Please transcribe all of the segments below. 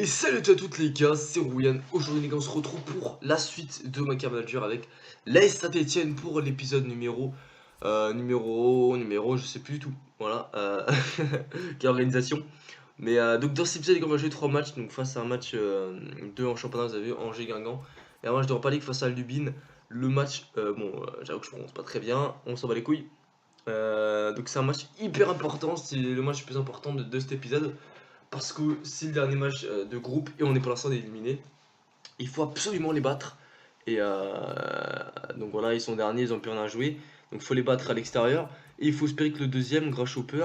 Et salut à toutes les gars, c'est Rouyan. Aujourd'hui les gars on se retrouve pour la suite de ma Manager avec l'AS Saint-Etienne pour l'épisode numéro, je sais plus du tout. Voilà, quelle organisation. Mais donc dans cet épisode les gars on va jouer 3 matchs, donc face à un match 2 en championnat, vous avez vu, Angers-Guingamp. Et un match de Europa League face à Lubin. Le match, j'avoue que je prononce pas très bien, on s'en bat les couilles. Donc c'est un match hyper important, c'est le match le plus important de cet épisode. Parce que c'est le dernier match de groupe et on est pour l'instant éliminé. Il faut absolument les battre. Et donc voilà, ils sont derniers, ils ont plus rien à jouer. Donc il faut les battre à l'extérieur. Et il faut espérer que le deuxième, grâce Chopper,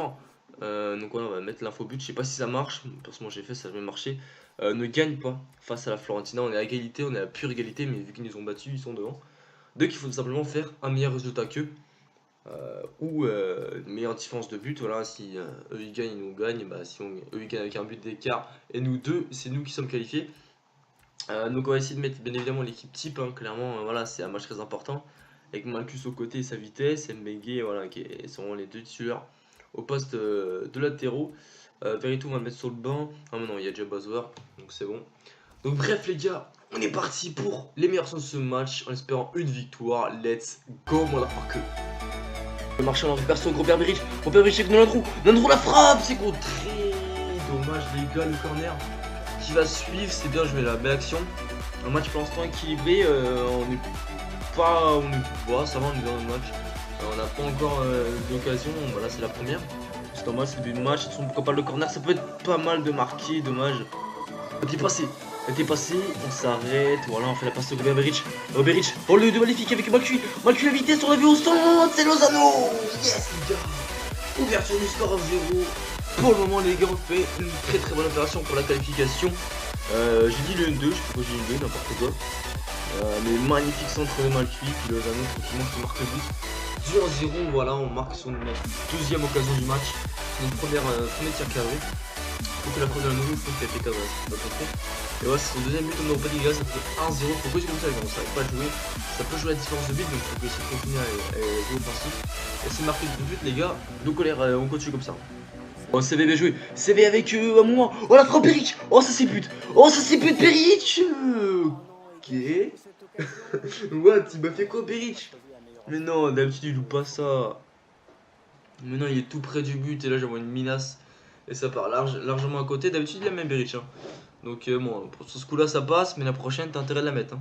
donc voilà, on va mettre l'info but. Je sais pas si ça marche, personnellement j'ai fait, ça a jamais marché. Ne gagne pas face à la Florentina. On est à égalité, on est à pure égalité, mais vu qu'ils nous ont battus, ils sont devant. Donc il faut tout simplement faire un meilleur résultat qu'eux. Ou une meilleure différence de but. Voilà, si eux ils gagnent, ils nous gagnent. Bah, si eux ils gagnent avec un but d'écart et nous deux, c'est nous qui sommes qualifiés. Donc on va essayer de mettre bien évidemment l'équipe type. Hein, clairement, voilà, c'est un match très important. Avec Malcus au côté et sa vitesse, Mbengue, voilà, qui sont les deux tueurs au poste de latéraux. Verito on va le mettre sur le banc. Ah non, il y a déjà Bazoer, donc c'est bon. Donc bref les gars, on est parti pour les meilleures chances de ce match en espérant une victoire. Let's go, motherfucker. Le marché on récupère sur Robert Beric. Robert Beric avec Nandrou. Nandrou la frappe, c'est contré. Dommage les gars, le corner qui va suivre, c'est bien joué la belle action. Un match pour l'instant équilibré, on est pas. Ouais, ça va, on est dans le match. On n'a pas encore d'occasion, voilà c'est la première. C'est dommage, c'est le début de match, pourquoi pas le corner, ça peut être pas mal de marquer, dommage. Elle était passé, on s'arrête, voilà, on fait la passe de Robert Beric. Beric, oh le 2 magnifique avec Malcuit. Malcuit la vitesse, on l'a vu au centre, c'est Lozano. Yes les gars. Ouverture du score à 0. Pour le moment les gars on fait une très bonne opération pour la qualification. J'ai dit le 1-2, je sais pas pourquoi j'ai dit le 2, n'importe quoi. Mais magnifique centre de Malcuit, puis Lozano tranquillement qui marque le but. 2-0, voilà, on marque son deuxième occasion du match. Notre premier tir cadré. Faut que la première nouveau, faut qu'elle fait cadré. Et ouais, c'est son deuxième but en Europa League, ça fait 1-0. Faut que je comme ça, les gars, on s'arrête pas à jouer. Ça peut jouer à la différence de but, donc faut essayer de continuer à jouer offensif. Et c'est marqué de but, les gars. Donc on continue comme ça. Oh, CV bien joué. CV avec moi. Oh la frappe Peric. Oh ça c'est but. Oh ça c'est but Peric. Ok. What? Il m'a fait quoi Peric? Mais non, d'habitude il loupe pas ça. Mais non, il est tout près du but et là j'envoie une minace. Et ça part largement à côté. D'habitude il a même Beric. Hein. Donc bon, pour ce coup là ça passe, mais la prochaine t'as intérêt de la mettre.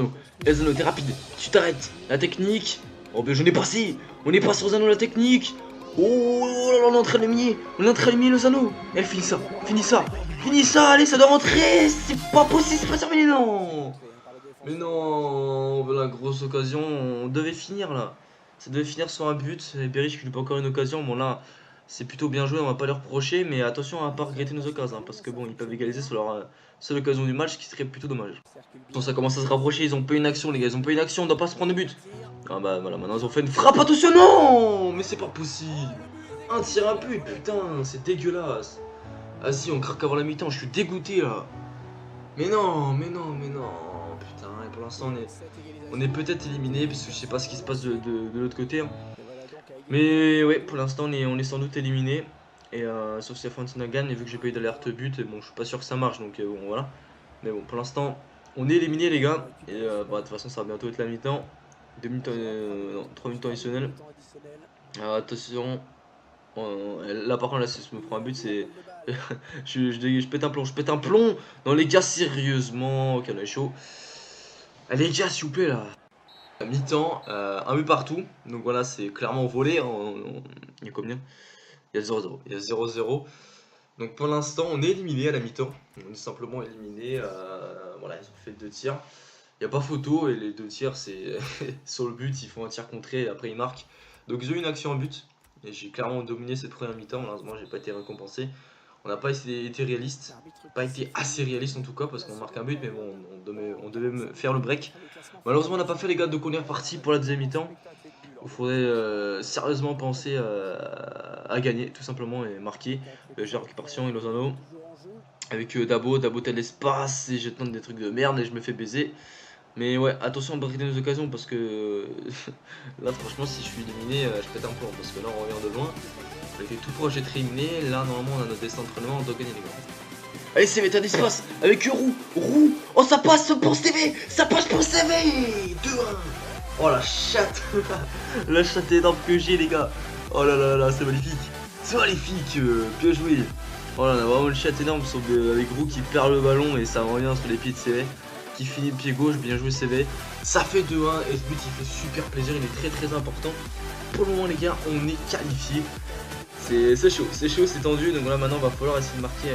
Hein. Lozano, t'es rapide, tu t'arrêtes. La technique. Oh ben j'en ai passé. On est passé Lozano la technique. Oh là là, on est en train de l'éliminer Lozano. Elle finit ça, allez ça doit rentrer. C'est pas possible, c'est pas terminé non. Mais non, la grosse occasion, on devait finir là. Ça devait finir sur un but, et Beric qui loupe encore une occasion, bon là c'est plutôt bien joué, on va pas leur reprocher, mais attention à pas regretter nos occasions, hein, parce que bon ils peuvent égaliser sur leur seule occasion du match, ce qui serait plutôt dommage. Bon ça commence à se rapprocher, ils ont pas une action les gars, ils ont pas une action, on doit pas se prendre de but. Ah bah voilà, maintenant ils ont fait une frappe, attention non. Mais c'est pas possible. Un tir à but, putain, c'est dégueulasse. Vas-y on craque avant la mi-temps, je suis dégoûté là. Mais non, putain, et pour l'instant on est peut-être éliminé, parce que je sais pas ce qui se passe de l'autre côté. Hein. Mais ouais, pour l'instant on est sans doute éliminé. Et sauf si la Fiorentina gagne, et vu que j'ai pas eu d'alerte but, bon je suis pas sûr que ça marche, donc bon voilà. Mais bon, pour l'instant on est éliminé les gars. Et bah, de toute façon ça va bientôt être la mi-temps. 2 minutes, non, 3 minutes additionnelles. Attention. Là par contre là si je me prends un but c'est je pète un plomb. Non les gars sérieusement. Ok on est chaud. Allez les gars s'il vous plaît là. À mi-temps, un but partout. Donc voilà c'est clairement volé. Il y a combien? Il y a 0-0. Il y a 0-0. Donc pour l'instant on est éliminé à la mi-temps. On est simplement éliminé. Voilà ils ont fait 2 tirs. Il n'y a pas photo et les 2 tirs c'est sur le but. Ils font un tir contré et après ils marquent. Donc ils ont eu une action en but. Et j'ai clairement dominé cette première mi-temps, malheureusement j'ai pas été récompensé. On n'a pas été réaliste, pas été assez réaliste en tout cas parce qu'on marque un but mais bon on devait faire le break. Malheureusement on n'a pas fait les gars, donc on est reparti pour la deuxième mi-temps. Il faudrait sérieusement penser à gagner tout simplement et marquer. J'ai la récupération et Lozano avec Dabo tel l'espace et je tente des trucs de merde et je me fais baiser. Mais ouais, attention à brider nos occasions parce que là franchement si je suis éliminé, je pète un plomb parce que là on revient de loin. On était tout proche d'être éliminé, là normalement on a notre destin d'entraînement, on doit gagner les gars. Allez CV, t'as d'espace avec Roux. Roux. Oh ça passe pour CV. Ça passe pour CV. 2-1. Oh la chatte. La chatte énorme que j'ai les gars. Oh là là là, c'est magnifique. C'est magnifique. Bien joué. Oh là, on a vraiment une chatte énorme avec Roux qui perd le ballon et ça revient sur les pieds de CV. Qui finit le pied gauche, bien joué CV. Ça fait 2-1 et ce but il fait super plaisir, il est très important. Pour le moment les gars, on est qualifié. C'est chaud, c'est tendu. Donc là maintenant il va falloir essayer de marquer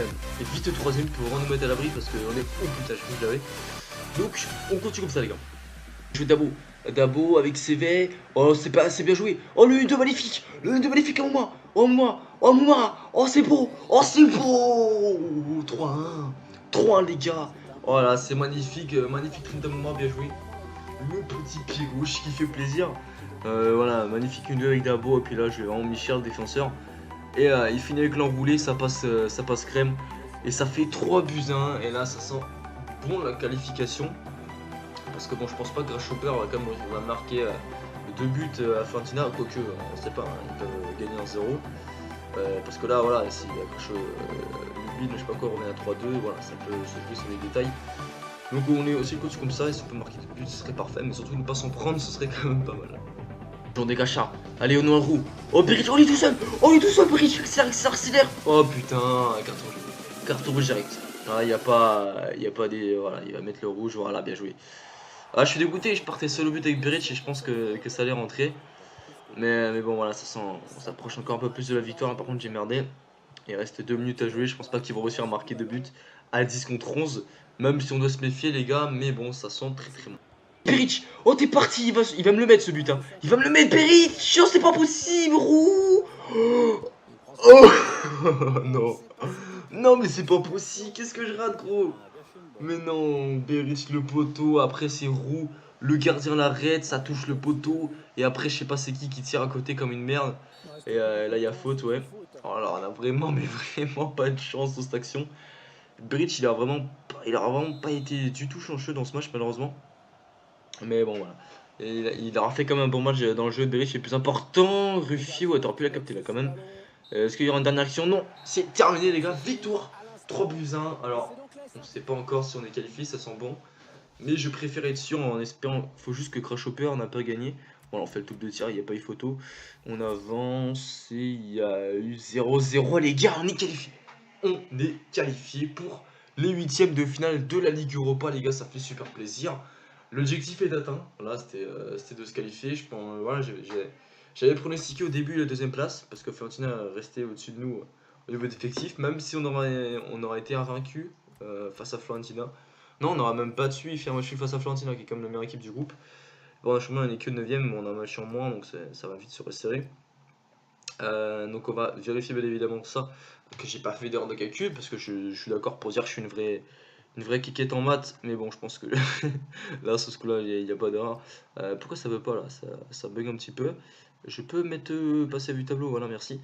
vite le troisième pour vraiment nous mettre à l'abri parce qu'on est au putain, je l'avais. Donc on continue comme ça les gars. Je fais Dabo. Dabo avec CV. Oh c'est pas assez bien joué. Oh le 1-2 magnifique. Le 1-2 magnifique à moi. Oh moi. Oh moi. Oh c'est beau. Oh c'est beau. 3-1. 3-1 les gars. Oh là c'est magnifique. Magnifique print à moi, bien joué. Le petit pied gauche qui fait plaisir. Voilà, magnifique 1-2 avec Dabo. Et puis là je vais vraiment Michel, défenseur. Et il finit avec l'enroulé, ça passe crème. Et ça fait 3-1. Et là ça sent bon la qualification. Parce que bon, je pense pas que Grasshopper va marquer 2 buts à Fiorentina, quoique on sait pas, hein, ils peuvent gagner 1-0. Parce que là, voilà, si Lubin, je sais pas quoi, remet à 3-2, voilà, ça peut se jouer sur les détails. Donc on est aussi coach comme ça, et si on peut marquer 2 buts, ce serait parfait, mais surtout ne pas s'en prendre, ce serait quand même pas mal. Jour des gachas, allez, on est en roue. Oh, Beric, on est tout seul, Beric, ça accélère. Oh putain, carton rouge. Carton rouge direct. Ah, y a pas des. Voilà, il va mettre le rouge, voilà, bien joué. Ah, je suis dégoûté, je partais seul au but avec Beric et je pense que ça allait rentrer. Mais bon, voilà, on s'approche encore un peu plus de la victoire. Par contre, j'ai merdé. Il reste 2 minutes à jouer. Je pense pas qu'ils vont réussir à marquer 2 buts à 10 contre 11. Même si on doit se méfier, les gars. Mais bon, ça sent très bon. Beric, oh, t'es parti. Il va me le mettre ce but. Hein. Il va me le mettre, Beric. Oh, c'est pas possible, Roux. Oh non. Non, mais c'est pas possible. Qu'est-ce que je rate, gros? Mais non, Beric le poteau, après c'est Roux, le gardien l'arrête, ça touche le poteau, et après je sais pas c'est qui tire à côté comme une merde, et là il y a faute, ouais. Oh là, on a vraiment, mais vraiment pas de chance dans cette action. Beric il a vraiment pas été du tout chanceux dans ce match malheureusement, mais bon voilà. Et il aura fait quand même un bon match dans le jeu de Beric, le plus important, Ruffi, ouais t'aurais pu la capter là quand même. Est-ce qu'il y aura une dernière action? Non, c'est terminé les gars, victoire, 3-1, alors on sait pas encore si on est qualifié, ça sent bon. Mais je préfère être sûr en espérant. Faut juste que Crash Hopper n'a pas gagné. Voilà, on fait le top de tir, il n'y a pas eu photo. On avance et il y a eu 0-0. Les gars, on est qualifié. On est qualifié pour les huitièmes de finale de la Ligue Europa. Les gars, ça fait super plaisir. L'objectif est atteint. Voilà, c'était de se qualifier. Je pense, voilà, j'avais pronostiqué au début la deuxième place parce que Fiorentina restait au-dessus de nous au niveau d'effectif. Même si on aurait été invaincu face à Fiorentina. Non, on n'aura même pas de suivi. Moi, je suis face à Fiorentina, qui est comme la meilleure équipe du groupe. Bon, chemin, on n'est que 9ème, mais on a un match en moins, donc ça va vite se resserrer. Donc, on va vérifier bien évidemment ça, que j'ai pas fait d'erreur de calcul, parce que je suis d'accord pour dire que je suis une vraie quiquette en maths, mais bon, je pense que là, sur ce coup-là, il n'y a pas d'erreur. Pourquoi ça veut pas là? Ça bug un petit peu. Je peux mettre passer à vue tableau, voilà, merci.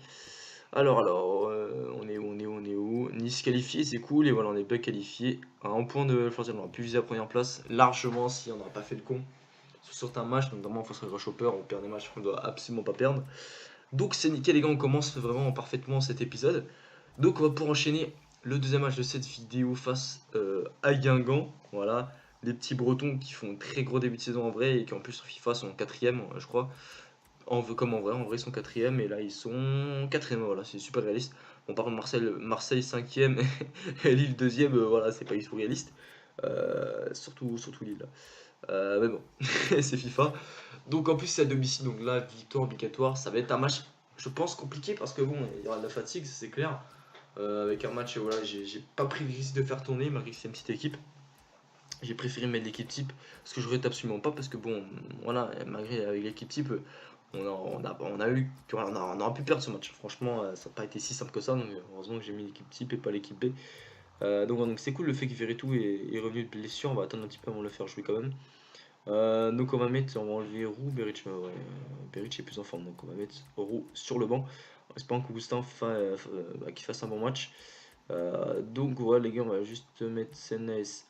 Alors, on est où? Nice qualifié, c'est cool, et voilà, on est pas qualifié. À un point de Fiorentina, on aurait pu viser la première place largement si on n'aurait pas fait le con. Sur certains matchs, notamment face à Grasshopper, on perd des matchs qu'on doit absolument pas perdre. Donc c'est nickel les gars, on commence vraiment parfaitement cet épisode. Donc on va pouvoir enchaîner le deuxième match de cette vidéo face à Guingamp. Voilà, les petits Bretons qui font un très gros début de saison en vrai et qui en plus sur FIFA sont 4ème, je crois. Comme en vrai ils sont 4ème et là ils sont 4ème, voilà, c'est super réaliste. Bon, par contre, Marseille 5ème et Lille 2ème, voilà, c'est pas du tout réaliste. Surtout Lille. Mais bon, c'est FIFA. Donc en plus, c'est à domicile, donc là, victoire obligatoire. Ça va être un match, je pense, compliqué parce que bon, il y aura de la fatigue, c'est clair. Avec un match, voilà, j'ai pas pris le risque de faire tourner malgré que c'est une petite équipe. J'ai préféré mettre l'équipe type parce que je regrette absolument pas parce que bon, voilà, malgré avec l'équipe type, on aura pu perdre ce match. Franchement, ça n'a pas été si simple que ça. Donc heureusement que j'ai mis l'équipe type et pas l'équipe B. Donc c'est cool le fait que Verretou est revenu de blessure. On va attendre un petit peu avant de le faire jouer quand même. Donc on va enlever Roux, Beric, ouais, Beric est plus en forme, donc on va mettre Roux sur le banc. En espérant que Gustin qu'il fasse un bon match. Donc voilà les gars, on va juste mettre Senès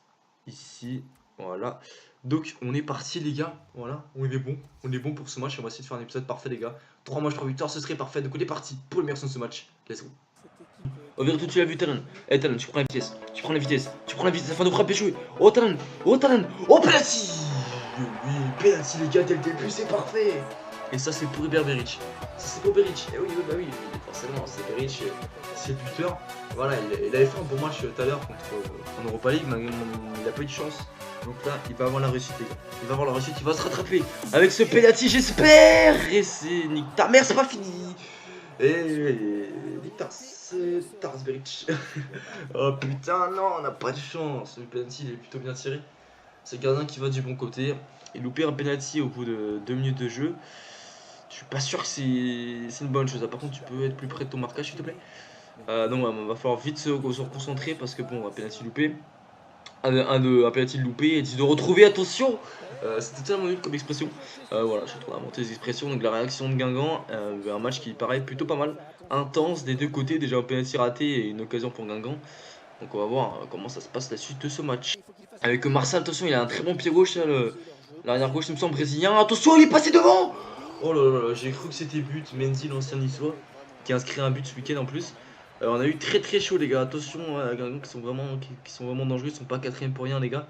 ici, voilà. Donc on est parti les gars, voilà, on est bon pour ce match, on va essayer de faire un épisode parfait les gars. 3 matchs, 3 victoires, ce serait parfait, donc on est parti pour le meilleur son de ce match, let's go. Oh, Verretou, tu l'as vu, Talon. Eh, Talon, tu prends la vitesse. Tu prends la vitesse. Tu prends la vitesse afin de frapper, jouer. Oh, Talon. Oh, Talon. Oh, penalty. Oui, penalty, les gars, dès le début, c'est parfait. Et ça, c'est pour Hubert Berić. Ça, c'est pour Berić. Eh oui, bah oui, forcément, c'est Berić, c'est le buteur. Voilà, il avait fait un bon match tout à l'heure en Europa League, mais il a pas eu de chance. Donc là, il va avoir la réussite, les gars. Il va avoir la réussite, il va se rattraper avec ce penalty, j'espère. Et c'est nique ta mère, c'est pas fini. Et nique Tars Berić. Oh putain, non, on n'a pas de chance. Le penalty, il est plutôt bien tiré. C'est le gardien qui va du bon côté. Et louper un penalty au bout de 2 minutes de jeu, je suis pas sûr que c'est une bonne chose. Par contre, tu peux être plus près de ton marquage, s'il te plaît. Donc, on va falloir vite se reconcentrer parce que bon, un penalty loupé. Un penalty loupé et de retrouver, attention. C'était tellement nul comme expression. Voilà, je suis trop inventé des expressions. Donc, la réaction de Guingamp, un match qui paraît plutôt pas mal. Intense des deux côtés. Déjà, un penalty raté et une occasion pour Guingamp. Donc, on va voir comment ça se passe la suite de ce match. Avec Marçal, attention, il a un très bon pied gauche. L'arrière gauche, il me semble, brésilien. Attention, il est passé devant. Oh là là, j'ai cru que c'était but. Mendy, l'ancien niçois, qui a inscrit un but ce week-end en plus. On a eu très chaud, les gars. Attention, Guingamp qui sont vraiment dangereux. Ils sont pas quatrième pour rien, les gars.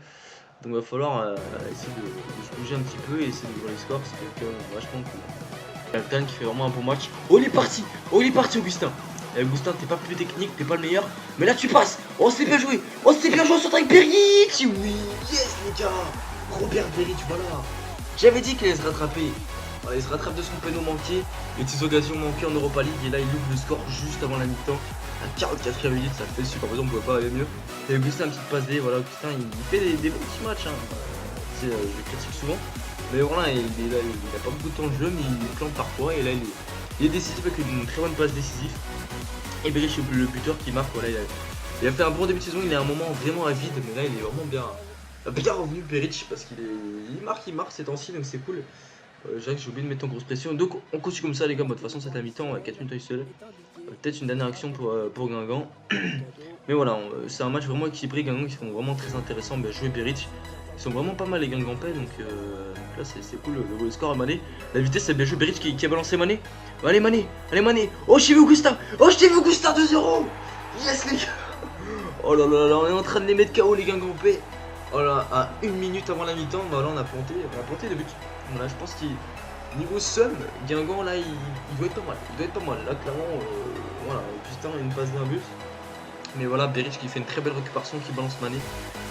Donc, il va falloir essayer de se bouger un petit peu et essayer d'ouvrir les scores. C'est vachement cool. Altan qui fait vraiment un bon match. Oh, il est parti. Oh, il est parti, Augustin. Augustin, t'es pas plus technique, t'es pas le meilleur. Mais là, tu passes. Oh, c'est bien joué. Oh, c'est bien joué sur avec Berić. Oui, yes, les gars. Robert Berić, voilà. J'avais dit qu'il allait se rattraper. Voilà, il se rattrape de son péno manqué, les petites occasions manquées en Europa League. Et là, il ouvre le score juste avant la mi-temps. À 44e minute, ça fait super. Par exemple, on pouvait pas aller mieux. Et Augustin, une petite passe D. Voilà, Augustin, il fait des bons petits matchs. Hein. Je le critique souvent. Mais voilà, il a pas beaucoup de temps de jeu, mais il plante parfois. Et là, il est décisif avec une très bonne passe décisive. Et Berić, le buteur qui marque, voilà, il a fait un bon début de saison. Il est à un moment vraiment à vide, mais là, il est vraiment bien revenu Berić parce qu'il marque ces temps-ci, donc c'est cool. Jacques, j'ai oublié de mettre en grosse pression. Donc on continue comme ça, les gars. De toute façon, c'est à mi-temps, 4 minutes à seul. Peut-être une dernière action pour Guingamp. Mais voilà, c'est un match vraiment équilibré. Guingamp qui sont vraiment très intéressants. Bien joué Berić. Ils sont vraiment pas mal, les Guingampais. Donc là, c'est cool. Le score à Mané. La vitesse, c'est bien joué Berić qui a balancé Mané. Allez, Mané. Oh, j'ai vu Augustin. 2-0. Yes, les gars. Oh là là là, on est en train de les mettre KO, les Guingampais. Oh là, à 1 minute avant la mi-temps, bah là on a planté des buts. Voilà, je pense qu'il niveau somme, Guingamp là il doit être pas mal. Là clairement, voilà, Augustin a une passe d'un but. Mais voilà, Berić qui fait une très belle récupération, qui balance Mané.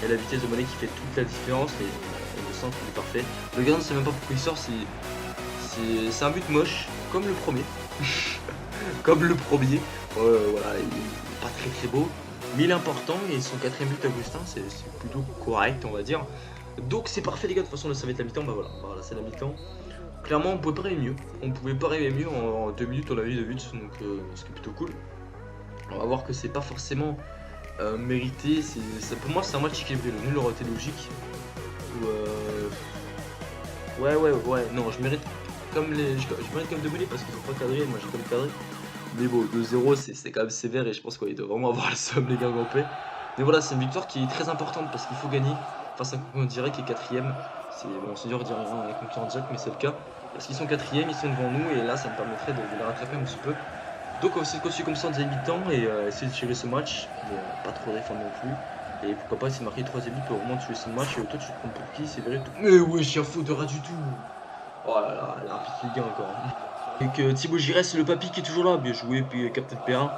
Et la vitesse de Mané qui fait toute la différence. Et le centre il est parfait. Le gardien ne sait même pas pourquoi il sort, c'est un but moche, comme le premier. Voilà, il est pas très beau. Mais il est important et son 4ème but Augustin c'est plutôt correct, on va dire. Donc c'est parfait, les gars. De toute façon là ça va être la mi-temps. Bah voilà, c'est la mi-temps. Clairement on pouvait pas rêver mieux. En 2 minutes on a eu 2 buts, donc ce qui est plutôt cool. On va voir que c'est pas forcément mérité. Pour moi c'est un match équilibré. Le nul aurait été logique. Ouais, non, je mérite comme de mener parce qu'ils ont pas cadré. Moi j'ai quand même cadré. Mais bon, 2-0, c'est quand même sévère et je pense qu'il doit vraiment avoir le somme, les Guingampais. Mais voilà, c'est une victoire qui est très importante parce qu'il faut gagner face à un concurrent direct qui est 4ème. C'est dur de dire un concurrent direct, mais c'est le cas. Parce qu'ils sont 4ème, ils sont devant nous et là, ça me permettrait de les rattraper un petit peu. Donc, on va essayer de continuer comme ça en deuxième mi-temps et essayer de gérer ce match. Mais pas trop défendre non plus. Et pourquoi pas essayer de marquer le 3ème but pour vraiment tuer ce match. Et toi, tu te prends pour qui? C'est vrai. Mais ouais, j'ai un faux de rat du tout. Oh là là, l'arbitre Ligue 1 encore. Avec Thibaut Giresse, le papy qui est toujours là, bien joué, puis Captain P1.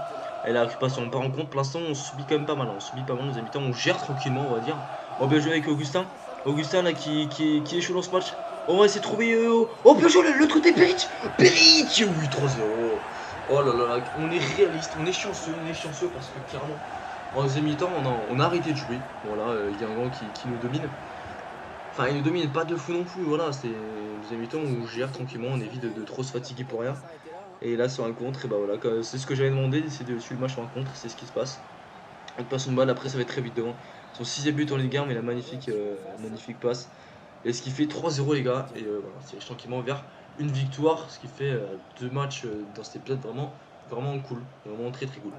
Elle a récupération, on part en compte. Pour l'instant, on subit quand même pas mal. Nos habitants, on gère tranquillement, on va dire. On va bien jouer avec Augustin. Augustin là qui est chaud dans ce match. On va essayer de trouver. Oh, bien joué, l'autre côté, Berić. Oui, 3-0. Oh là là, on est réaliste, on est chanceux parce que clairement, en deuxième mi-temps, on a arrêté de jouer. Voilà, Guingamp qui nous domine. Enfin, il ne domine pas de fou non plus, voilà, c'est une deuxième mi-temps où on gère tranquillement, on évite de trop se fatiguer pour rien. Et là, sur un contre, et bah voilà, c'est ce que j'avais demandé, d'essayer de suivre le match sur un contre, c'est ce qui se passe. On passe une balle, après ça va être très vite devant. Son 6ème but en Ligue 1, mais la magnifique passe. Et ce qui fait 3-0, les gars, et voilà, c'est tranquillement vers une victoire, ce qui fait 2 matchs dans cet épisode vraiment cool, vraiment très cool.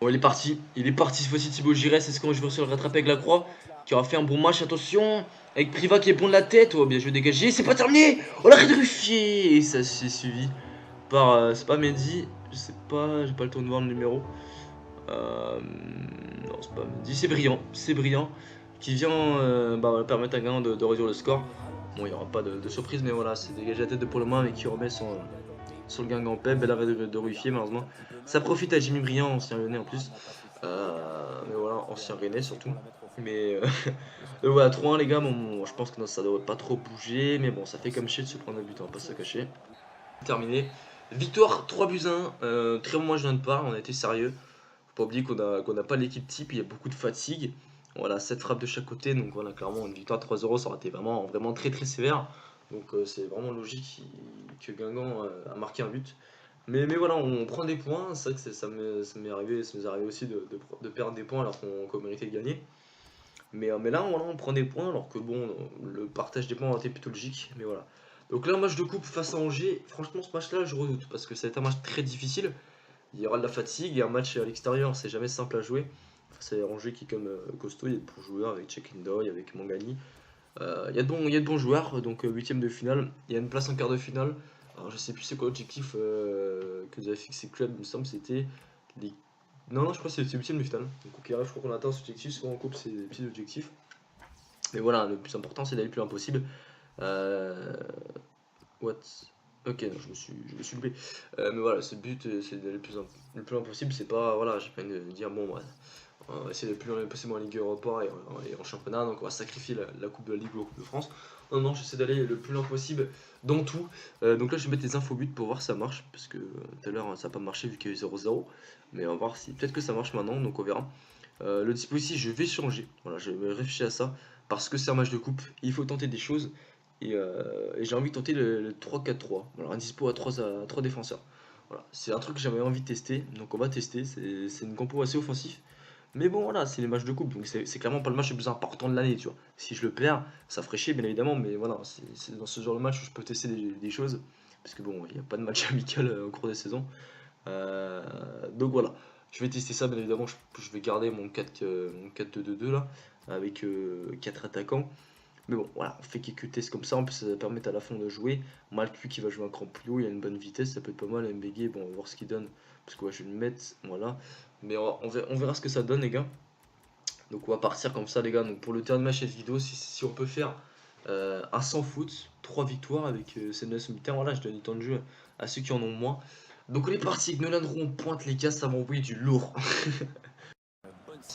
Bon, il est parti cette fois-ci Thibaut Giresse, est-ce qu'on va se le rattraper avec la croix qui aura fait un bon match, attention, avec Priva qui est bon de la tête, oh bien je vais dégager, c'est pas terminé, oh l'arrêt de Ruffier, et ça s'est suivi par, c'est pas Mendy, je sais pas, j'ai pas le temps de voir le numéro, Non, c'est pas Mendy, c'est brillant qui vient permettre à Guingamp de réduire le score. Bon, il n'y aura pas de surprise, mais voilà, c'est dégagé la tête de pour le moment, mais qui remet sur le Guingampais. Bel arrêt de Ruffier, malheureusement. Ça profite à Jimmy Briand, ancien Lyonnais en plus. Mais voilà, ancien Rennais surtout. Mais voilà, 3-1 les gars, bon, je pense que ça devrait pas trop bouger, mais bon, ça fait comme chier de se prendre un but, on va pas se cacher. Terminé. Victoire 3-1, très bon match de notre part, on a été sérieux. Faut pas oublier qu'on n'a pas l'équipe type, il y a beaucoup de fatigue. Voilà, 7 frappes de chaque côté, donc voilà, clairement une victoire 3-0, ça aurait été vraiment très sévère. Donc c'est vraiment logique que Guingamp a marqué un but. Mais voilà, on prend des points, c'est vrai que ça m'est arrivé aussi de perdre des points alors qu'on méritait de gagner. Mais là, voilà, on prend des points alors que bon, le partage des points aurait été plutôt logique. Mais voilà. Donc là, un match de coupe face à Angers, franchement, ce match-là, je redoute parce que ça va être un match très difficile. Il y aura de la fatigue et un match à l'extérieur, c'est jamais simple à jouer. C'est Angers qui est comme costaud, il y a de bons joueurs avec Chekindoy, avec Mangani. Il y a de bons joueurs, donc huitième de finale. Il y a une place en quart de finale. Alors je sais plus c'est quoi l'objectif que vous avez fixé club, il me semble c'était les... Non, je crois que c'est huitième de finale. Donc ok, je crois qu'on atteint cet objectif, soit en coupe c'est des petits objectifs. Mais voilà, le plus important c'est d'aller le plus loin possible. What? Ok, non, je me suis loupé. Mais voilà, ce but, c'est d'aller le plus loin possible. C'est pas, voilà, j'ai pas envie de dire, bon, ouais, on va essayer d'aller le plus loin possible en Ligue Europa et en championnat, donc on va sacrifier la Coupe de la Ligue ou la Coupe de France. Non, j'essaie d'aller le plus loin possible dans tout. Donc là, je vais mettre les infos buts pour voir si ça marche, parce que tout à l'heure, ça n'a pas marché vu qu'il y a eu 0-0. Mais on va voir si, peut-être que ça marche maintenant, donc on verra. Le dispositif, je vais changer. Voilà, je vais réfléchir à ça, parce que c'est un match de coupe, il faut tenter des choses. Et j'ai envie de tenter le 3-4-3. Voilà, un dispo à 3 défenseurs. Voilà, c'est un truc que j'avais envie de tester, donc on va tester. C'est une compo assez offensif. Mais bon, voilà, c'est les matchs de coupe, donc c'est clairement pas le match le plus important de l'année, tu vois. Si je le perds, ça ferait chier, bien évidemment, mais voilà, c'est dans ce genre de match où je peux tester des choses. Parce que bon, il n'y a pas de match amical au cours des saisons. Donc voilà, je vais tester ça, bien évidemment. Je vais garder mon 4-2-2 là, avec 4 attaquants. Mais bon, voilà, on fait quelques tests comme ça, en plus ça va permettre à la fin de jouer. Malcu qui va jouer un cran plus haut, il a une bonne vitesse, ça peut être pas mal. MBG, bon, on va voir ce qu'il donne, parce que ouais, je vais le mettre, voilà. Mais on verra ce que ça donne, les gars. Donc on va partir comme ça, les gars. Donc pour le dernier match de cette vidéo, si on peut faire un sans foot, 3 victoires avec CNS mi-temps, voilà, je donne du temps de jeu à ceux qui en ont moins. Donc on est parti avec Nolan Roux, on pointe les gars, ça va envoyer du lourd.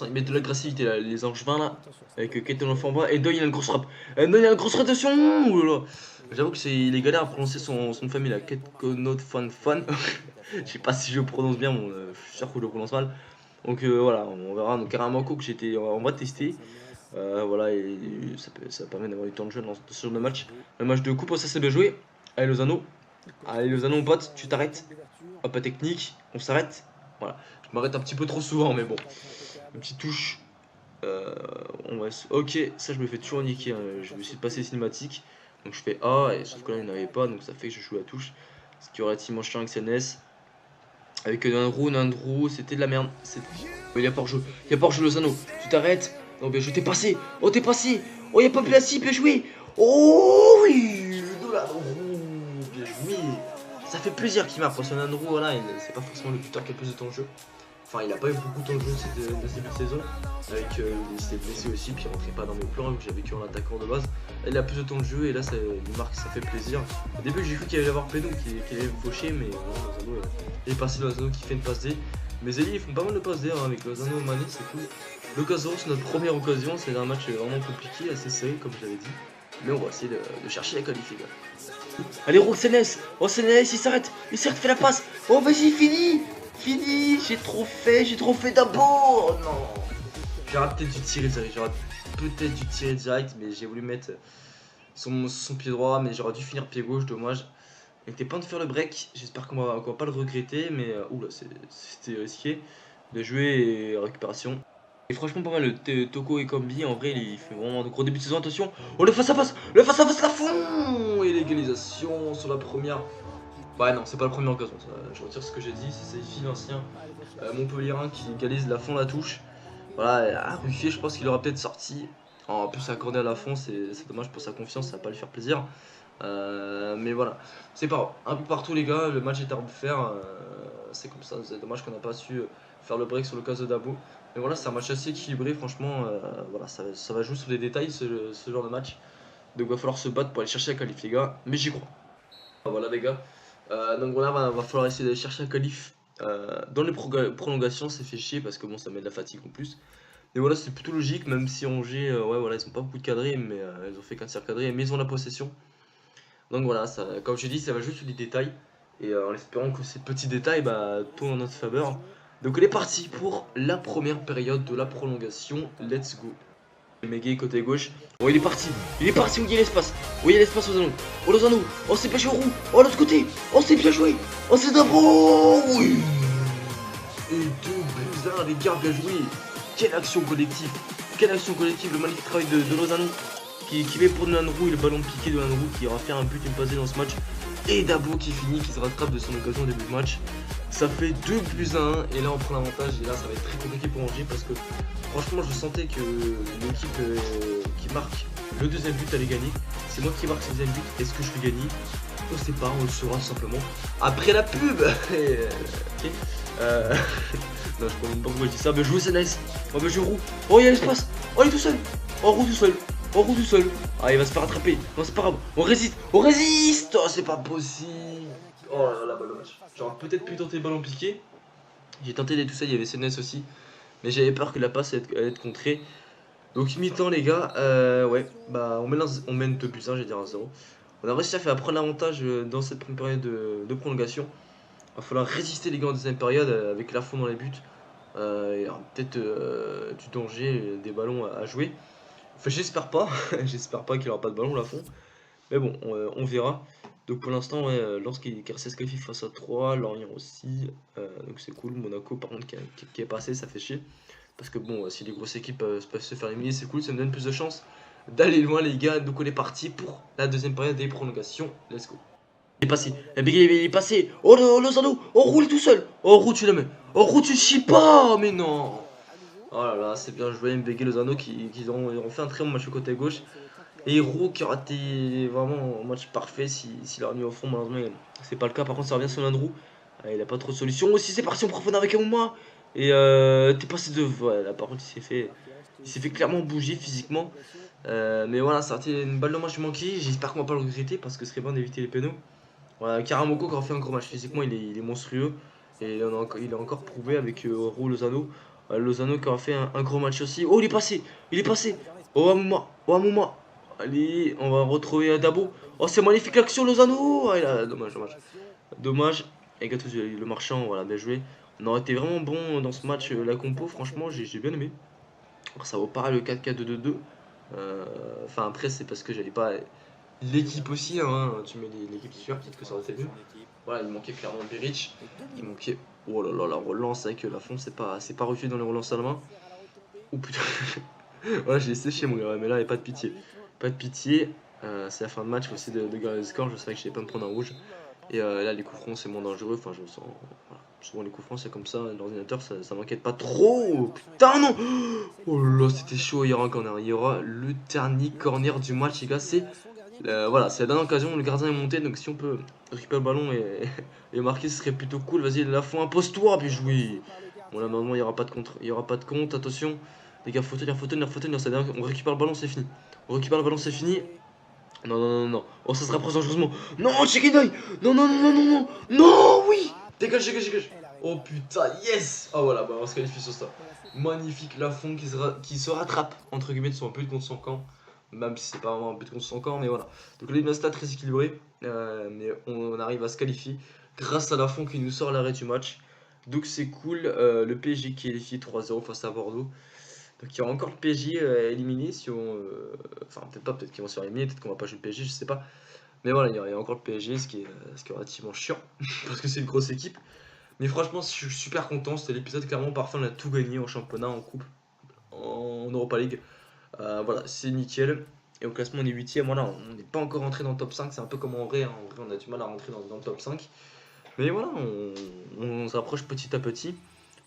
Ils mettent de l'agressivité là, les Angevins là, avec Ketel en bas, et Doy il a une grosse frappe. Et Doy il a une grosse rotation. J'avoue que il est galère à prononcer son famille là, Ketkonot Fan. Je sais pas si je le prononce bien, bon, je suis sûr que je le prononce mal. Donc voilà, on verra. Donc Karamako que on va tester. Voilà, et ça permet d'avoir du temps de jeu dans ce genre de match. Le match de coupe, ça c'est bien joué. Allez Lozano, mon pote, tu t'arrêtes. Hop, pas technique, on s'arrête. Voilà, je m'arrête un petit peu trop souvent, mais bon. Une petite touche. Ok, ça je me fais toujours niquer. Hein. Je vais essayer de passer les cinématiques. Donc je fais A, et sauf que là il n'y en avait pas, donc ça fait que je joue la touche. Ce qui est relativement chiant avec CNS. Avec Nandrou, c'était de la merde. Il y a pas hors-jeu. Il y a pas hors-jeu Lozano. Tu t'arrêtes. Non, bien joué, t'es passé. Oh, t'es passé. Oh, il y a pas Pilassi, bien joué. Oh oui, bien joué. Ça fait plaisir qu'il marque. Parce que Nandrou, voilà, c'est pas forcément le buteur qui a plus de temps de jeu. Enfin, il a pas eu beaucoup de temps de jeu de ce début de saison. Avec, il s'était blessé aussi, puis il rentrait pas dans mes plans, vu que j'avais que en attaquant de base. Là, il a plus de temps de jeu, et là, il marque, ça fait plaisir. Au début, j'ai cru qu'il allait y avoir Pédou qui allait me faucher, mais non, Lozano, il est passé Lozano qui fait une passe D. Mes alliés, ils font pas mal de passes D hein, avec Lozano et Mané, c'est cool. L'occasion, c'est notre première occasion, c'est un match vraiment compliqué, assez serré, comme je l'avais dit. Mais on va essayer de chercher la qualifier, gars. Allez, Roxenes! Oh, Senes, il s'arrête, fait la passe! Oh, vas-y, fini! Fini, j'ai trop fait d'abord. Oh non. J'aurais peut-être dû tirer direct, mais j'ai voulu mettre son pied droit, mais j'aurais dû finir pied gauche, dommage. Il était pas de faire le break, j'espère qu'on va pas le regretter, mais oula, c'était risqué de jouer et récupération. Et franchement pas mal le Toko et Kombi, en vrai il fait vraiment de gros début de saison, attention. Oh le face à face la fond. Et l'égalisation sur la première. Bah non, c'est pas la première occasion, je retire ce que j'ai dit, c'est Saïfi l'ancien Montpellierin qui égalise la fond la touche. Voilà, Ruffier je pense qu'il aura peut-être sorti. En plus accordé à la fond, c'est dommage pour sa confiance, ça va pas lui faire plaisir. Mais voilà, c'est pas grave. Un peu partout les gars, le match est à refaire, c'est comme ça, c'est dommage qu'on n'a pas su faire le break sur le cas de Dabo. Mais voilà, c'est un match assez équilibré, franchement, voilà, ça va jouer sur des détails ce genre de match. Donc va falloir se battre pour aller chercher la qualif les gars, mais j'y crois. Voilà les gars, donc voilà, va falloir essayer d'aller chercher la qualif. Dans les prolongations, c'est fait chier parce que bon, ça met de la fatigue en plus. Mais voilà, c'est plutôt logique, même si Angers, ouais, voilà, ils ont pas beaucoup de cadrés, mais ils ont fait qu'un tir cadré, mais ils ont la possession. Donc voilà, ça, comme je dis, ça va juste sur des détails. Et en espérant que ces petits détails tournent en notre faveur. Donc on est parti pour la première période de la prolongation. Let's go. Meguay côté gauche. Oh, il est parti. Il est parti. Où il y a l'espace. Où il y a l'espace Lozano. Oh Lozano. Oh c'est pêché au roux. Oh l'autre côté. Oh c'est bien joué. Oh c'est d'abord. Oui. Et 2-1 les gars, bien joué. Quelle action collective. Quelle action collective. Le magnifique travail de Lozano. Qui met pour Nanrou et le ballon piqué de Nanrou qui aura fait un but et une passée dans ce match. Et Dabo qui finit, qui se rattrape de son occasion au début de match. Ça fait 2-1 et là on prend l'avantage et là ça va être très compliqué pour Angers parce que franchement je sentais que l'équipe qui marque le deuxième but allait gagner. C'est moi qui marque ce deuxième but, est-ce que je vais gagner? On sait pas, on le saura tout simplement après la pub. Ok. Non je comprends pas pourquoi je dis ça, mais jouer c'est nice. On va jouer roux. Oh il y a l'espace. Oh il est tout seul. Oh roux tout seul. On roule tout seul. Ah, il va se faire attraper. Non, c'est pas grave. On résiste. On résiste. Oh, c'est pas possible. Oh là là, dommage. J'aurais peut-être pu tenter le ballon piqué. J'ai tenté des tout ça. Il y avait CNS aussi. Mais j'avais peur que la passe allait être contrée. Donc, mi-temps, les gars. Ouais. Bah, on mène 2-1, j'ai dit 1-0. On a réussi à faire prendre l'avantage dans cette première période de prolongation. Il va falloir résister, les gars, en deuxième période avec la fond dans les buts. Il y aura peut-être du danger, des ballons à jouer. Enfin, j'espère pas, j'espère pas qu'il aura pas de ballon là fond. Mais bon, on verra. Donc pour l'instant, ouais, lorsqu'il se qualifie face à 3, Lorient aussi. Donc c'est cool. Monaco par contre qui est passé, ça fait chier. Parce que bon, si les grosses équipes peuvent se faire éliminer, c'est cool, ça me donne plus de chance d'aller loin les gars. Donc on est parti pour la deuxième période des prolongations. Let's go. Il est passé, il est passé. Oh Lozano, oh roule tout seul. Oh roule tu la mets. Oh roule tu chies pas, mais non. Oh là là, c'est bien joué, Mbege et Lozano qui ont fait un très bon match côté gauche. Et Hero qui aura été vraiment un match parfait s'il aurait mis au fond, malheureusement c'est pas le cas. Par contre ça revient sur l'Andrew. Il a pas trop de solutions. Aussi c'est parti en profondeur avec Amouma. Et t'es passé de. Ouais, là par contre il s'est fait clairement bouger physiquement. Mais voilà, ça a été une balle de match manquée. J'espère qu'on va pas le regretter parce que ce serait bien d'éviter les pénaux. Voilà, Karamoko qui a fait un gros match physiquement, il est monstrueux. Et il a encore prouvé avec Hero Lozano. Lozano qui aura fait un gros match aussi. Oh, il est passé. Il est passé. Oh, Amouma. Oh, Amouma. Allez, on va retrouver Dabo. Oh, c'est magnifique l'action, Lozano. Ah, dommage, dommage. Dommage. Et Gattuso, le marchand, voilà, bien joué. On aurait été vraiment bon dans ce match. La compo, franchement, j'ai bien aimé. Alors, ça vaut pas le 4-4-2-2-2. Enfin, après, c'est parce que j'avais pas l'équipe aussi. Hein. Tu mets l'équipe titulaire, peut-être que ça aurait été mieux. Voilà, il manquait clairement Beric. Il manquait. Oh là là, la relance avec la fond, c'est pas refusé dans les relances à la main. Oh putain. Voilà, j'ai séché mon gars, mais là, il n'y a pas de pitié. Pas de pitié. C'est la fin de match, il faut essayer de garder le score. Je savais que je n'allais pas me prendre un rouge. Et là, les coups francs, c'est moins dangereux. Enfin, je me sens. Voilà. Souvent, les coups francs, c'est comme ça. L'ordinateur, ça m'inquiète pas trop. Putain, non. Oh là, c'était chaud. Il y aura un corner. Il y aura le dernier corner du match, les gars. Voilà, c'est la dernière occasion. Le gardien est monté. Donc, si on peut récupérer le ballon et marquer, ce serait plutôt cool. Vas-y, la fond, impose-toi. Puis jouer. Bon, là, normalement, il n'y aura pas de contre. Il n'y aura pas de compte. Attention. Les gars, faut tenir. On récupère le ballon, c'est fini. On récupère le ballon, c'est fini. Non, non, non, non. Oh, ça se rapproche dangereusement. Non, Chicken. Non, non, non, non, non, non. Non, oui. Dégage, dégage, dégage. Oh putain, yes. Oh voilà, bah, on se qualifie sur ça. Magnifique Lafont qui se rattrape, entre guillemets, de son but contre son camp. Même si c'est pas vraiment un but contre son camp, mais voilà. Donc là, il y a un stade très équilibré. Mais on arrive à se qualifier grâce à Lafont qui nous sort l'arrêt du match. Donc c'est cool. Le PSG qui est qualifié 3-0 face à Bordeaux. Donc il y aura encore le PSG éliminé si on. Enfin peut-être pas, peut-être qu'ils vont se faire éliminer, peut-être qu'on va pas jouer le PSG, je sais pas. Mais voilà, il y a encore le PSG, ce qui est relativement chiant, parce que c'est une grosse équipe. Mais franchement, je suis super content, c'était l'épisode clairement parfait, on a tout gagné en championnat, en coupe, en Europa League. Voilà, c'est nickel. Et au classement, on est 8ème, voilà, on n'est pas encore rentré dans le top 5, c'est un peu comme en vrai, hein. En vrai, on a du mal à rentrer dans le top 5. Mais voilà, on s'approche petit à petit.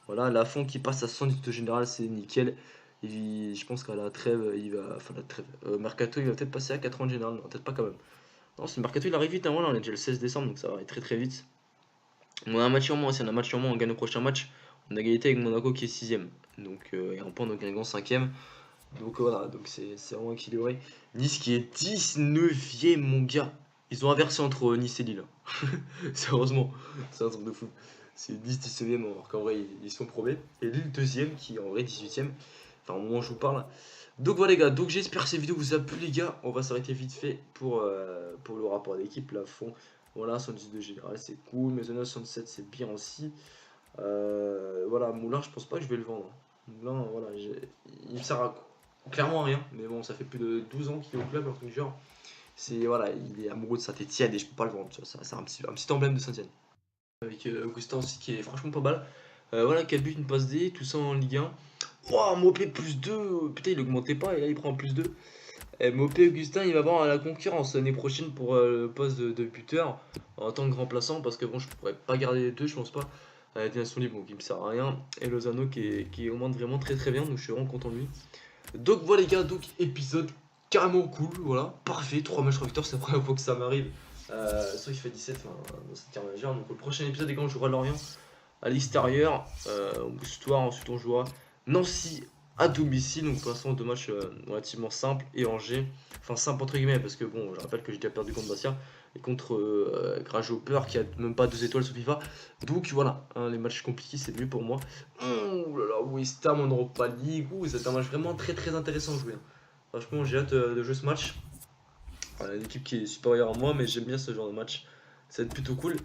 Voilà, Lafont qui passe à 100 de général, c'est nickel. Je pense qu'à la trêve, enfin la trêve, Mercato, il va peut-être passer à 80 de général, non, peut-être pas quand même. Non, c'est Mercato, il arrive vite, hein, voilà, on est déjà le 16 décembre, donc ça va aller très très vite. On a un match sur moi, si on a un match sur moi, on gagne le prochain match. On a égalité avec Monaco qui est 6ème. Donc, et un point de Guingamp 5ème. Donc voilà, donc c'est vraiment équilibré. Nice qui est 19ème, mon gars. Ils ont inversé entre Nice et Lille. Sérieusement, c'est un truc de fou. C'est Nice 19ème, alors qu'en vrai ils sont probés. Et Lille 2ème qui est en vrai 18ème. Enfin au moment où je vous parle. Donc voilà les gars, donc j'espère que cette vidéo vous a plu les gars. On va s'arrêter vite fait pour le rapport d'équipe, là fond. Voilà, 118 de général c'est cool. Maisonneuve 67 c'est bien aussi. Voilà, Moulin je pense pas que je vais le vendre. Moulin voilà, il me sert à clairement rien. Mais bon, ça fait plus de 12 ans qu'il est au club, un truc du genre. C'est voilà, il est amoureux de Saint-Etienne et je peux pas le vendre. C'est un petit emblème de Saint-Etienne. Avec Augustin aussi qui est franchement pas mal. Voilà, 4 buts, une passe D, tout ça en Ligue 1. Ouah, Mopé plus 2, putain il augmentait pas et là il prend plus 2. Et Mopé Augustin il va avoir la concurrence l'année prochaine pour le poste de buteur en tant que remplaçant parce que bon je pourrais pas garder les deux je pense pas. À la destination libre donc il me sert à rien. Et Lozano qui augmente vraiment très très bien donc je suis vraiment content de lui. Donc voilà les gars, donc épisode carrément cool, voilà, parfait, 3 matchs 3 victoires, c'est la première fois que ça m'arrive. C'est vrai qu'il fait 17 dans cette carrière majeure, donc le prochain épisode les gars on jouera Lorient à l'extérieur, au soir, ensuite on jouera Nancy à domicile, donc pour l'instant 2 matchs relativement simples, et Angers, enfin simple entre guillemets, parce que bon, je rappelle que j'ai déjà perdu contre Bastia, et contre Grasshopper qui a même pas 2 étoiles sur FIFA, donc voilà, hein, les matchs compliqués c'est mieux pour moi. Oh là là, West Ham en Europa League, c'est un match vraiment très très intéressant à jouer. Hein. Franchement j'ai hâte de jouer ce match, une équipe qui est supérieure à moi, mais j'aime bien ce genre de match, ça va être plutôt cool.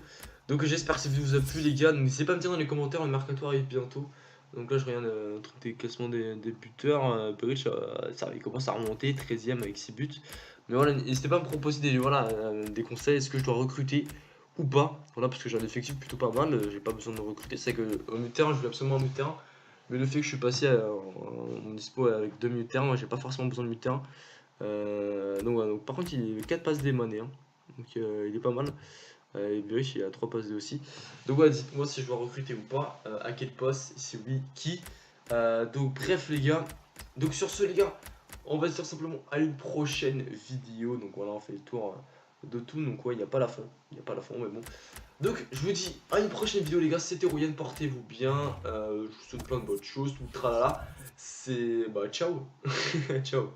Donc j'espère que cette vidéo vous a plu les gars, n'hésitez pas à me dire dans les commentaires, le mercato arrive bientôt. Donc là je regarde un truc des classements des buteurs, Perich il commence à remonter, 13ème avec 6 buts. Mais voilà, n'hésitez pas à me proposer des conseils, est-ce que je dois recruter ou pas. Voilà, parce que j'ai un effectif plutôt pas mal, j'ai pas besoin de recruter. C'est que au milieu de terrain, je voulais absolument un milieu de terrain. Mais le fait que je suis passé en dispo avec 2 milieux de terrain, moi j'ai pas forcément besoin de milieu de terrain. Donc, voilà, donc par contre il est 4 passes D Mané, hein. Donc il est pas mal. Et Berich il a 3 passes D aussi. Donc voilà, dites-moi si je dois recruter ou pas, à quel poste, si oui, qui. Donc bref les gars, donc sur ce les gars, on va se dire simplement à une prochaine vidéo. Donc voilà, on fait le tour de tout. Donc ouais, il n'y a pas la fin, il n'y a pas la fin, mais bon. Donc je vous dis à une prochaine vidéo les gars, c'était Ryan, portez-vous bien, je vous souhaite plein de bonnes choses, tout tralala. C'est bah ciao. Ciao.